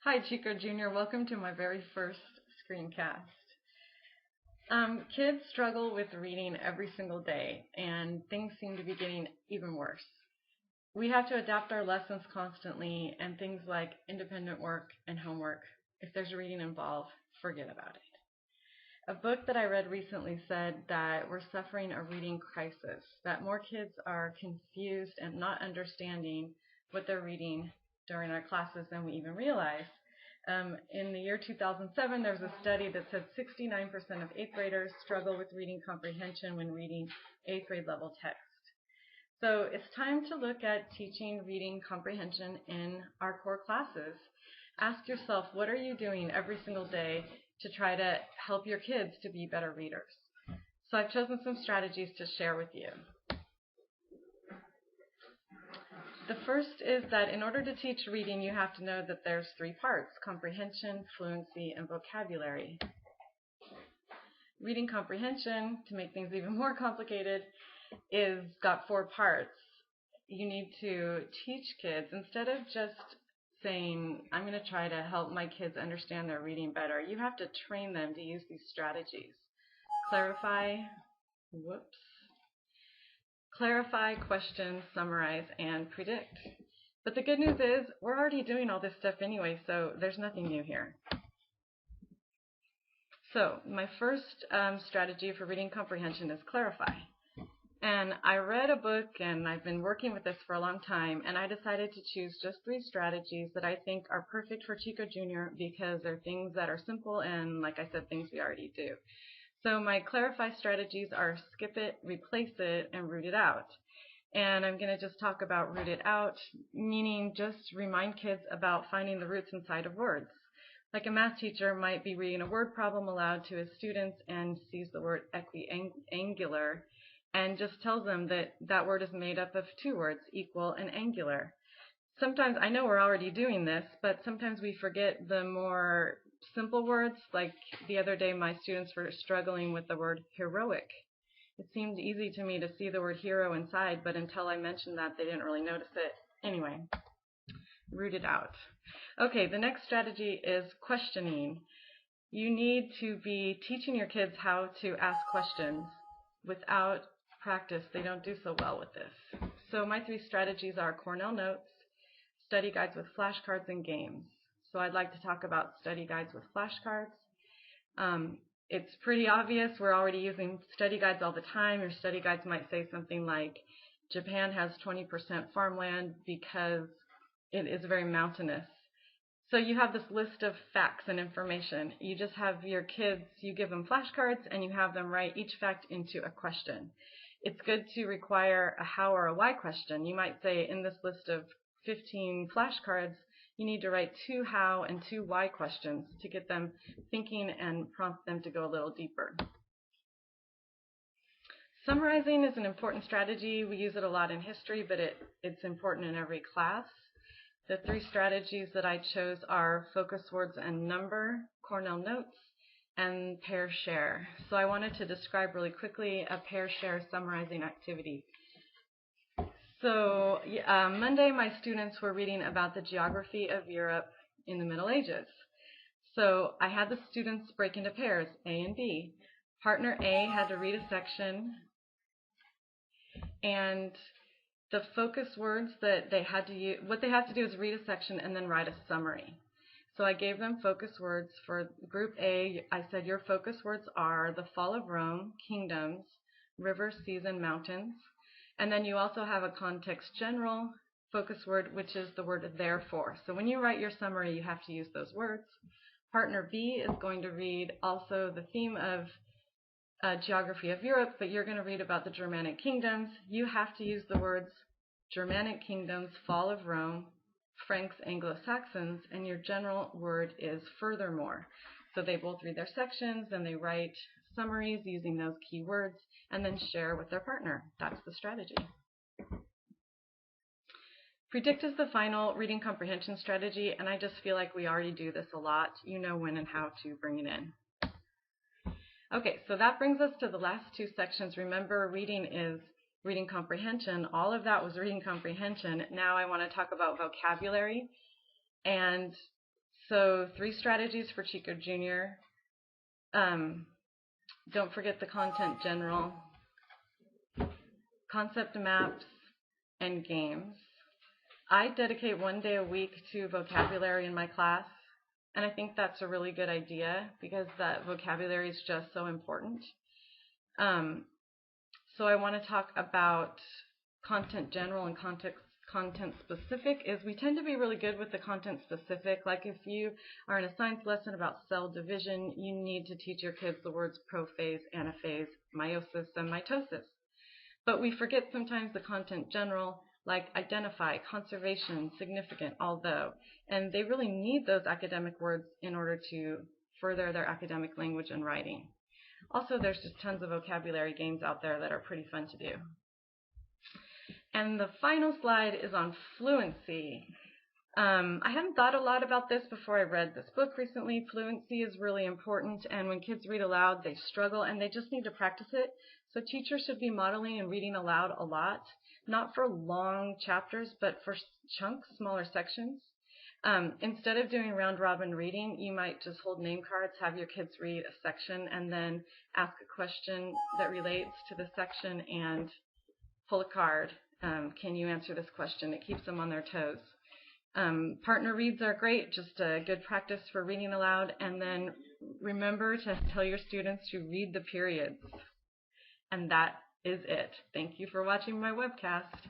Hi, Chico Jr. Welcome to my very first screencast. Kids struggle with reading every single day, and things seem to be getting even worse. We have to adapt our lessons constantly, and things like independent work and homework, if there's reading involved, forget about it. A book that I read recently said that we're suffering a reading crisis, that more kids are confused and not understanding what they're reading during our classes than we even realize. In the year 2007, there was a study that said 69% of 8th graders struggle with reading comprehension when reading 8th grade level text. So it's time to look at teaching reading comprehension in our core classes. Ask yourself, what are you doing every single day to try to help your kids to be better readers? So I've chosen some strategies to share with you. The first is that in order to teach reading, you have to know that there's three parts: comprehension, fluency, and vocabulary. Reading comprehension, to make things even more complicated, is got four parts. You need to teach kids, instead of just saying, I'm going to try to help my kids understand their reading better, you have to train them to use these strategies. Clarify, question, summarize, and predict. But the good news is we're already doing all this stuff anyway, so there's nothing new here. So my first strategy for reading comprehension is clarify. And I read a book, and I've been working with this for a long time, and I decided to choose just 3 strategies that I think are perfect for Chico Jr. because they're things that are simple and, like I said, things we already do. So my clarify strategies are skip it, replace it, and root it out. And I'm going to just talk about root it out, meaning just remind kids about finding the roots inside of words. Like a math teacher might be reading a word problem aloud to his students and sees the word equiangular and just tells them that that word is made up of 2 words, equal and angular. Sometimes, I know we're already doing this, but sometimes we forget the more simple words. Like the other day, my students were struggling with the word heroic. It seemed easy to me to see the word hero inside, but until I mentioned that, they didn't really notice it. Anyway, root it out. Okay, the next strategy is questioning. You need to be teaching your kids how to ask questions. Without practice, they don't do so well with this. So my 3 strategies are Cornell notes, study guides with flashcards, and games. So I'd like to talk about study guides with flashcards. It's pretty obvious we're already using study guides all the time. Your study guides might say something like, Japan has 20% farmland because it is very mountainous. So you have this list of facts and information. You just have your kids, you give them flashcards, and you have them write each fact into a question. It's good to require a how or a why question. You might say, in this list of 15 flashcards, you need to write 2 how and 2 why questions to get them thinking and prompt them to go a little deeper. Summarizing is an important strategy. We use it a lot in history, but it's important in every class. The 3 strategies that I chose are focus words and number, Cornell notes, and pair share. So I wanted to describe really quickly a pair share summarizing activity. So Monday, my students were reading about the geography of Europe in the Middle Ages. So I had the students break into pairs, A and B. Partner A had to read a section, and the focus words that they had to use, what they have to do is read a section and then write a summary. So I gave them focus words. For group A, I said your focus words are the fall of Rome, kingdoms, rivers, seas, and mountains. And then you also have a context general focus word, which is the word therefore. So when you write your summary, you have to use those words. Partner B is going to read also the theme of geography of Europe, but you're going to read about the Germanic kingdoms. You have to use the words Germanic kingdoms, fall of Rome, Franks, Anglo-Saxons, and your general word is furthermore. So they both read their sections, then they write summaries using those key words, and then share with their partner. That's the strategy. Predict is the final reading comprehension strategy, and I just feel like we already do this a lot. You know when and how to bring it in. Okay, so that brings us to the last 2 sections. Remember, reading is reading comprehension. All of that was reading comprehension. Now I want to talk about vocabulary. And So 3 strategies for Chico Jr. Don't forget the content general, concept maps, and games. I dedicate 1 day a week to vocabulary in my class, and I think that's a really good idea because that vocabulary is just so important. So I want to talk about content general and content specific. Is we tend to be really good with the content specific. Like if you are in a science lesson about cell division, you need to teach your kids the words prophase, anaphase, meiosis, and mitosis. But we forget sometimes the content general, like identify, conservation, significant, although, and they really need those academic words in order to further their academic language and writing. Also, there's just tons of vocabulary games out there that are pretty fun to do. And the final slide is on fluency. I hadn't thought a lot about this before I read this book recently. Fluency is really important, and when kids read aloud, they struggle, and they just need to practice it. So teachers should be modeling and reading aloud a lot, not for long chapters, but for chunks, smaller sections. Instead of doing round-robin reading, you might just hold name cards, have your kids read a section, and then ask a question that relates to the section and pull a card. Can you answer this question? It keeps them on their toes. Partner reads are great, just a good practice for reading aloud, and then remember to tell your students to read the periods. And that is it. Thank you for watching my webcast.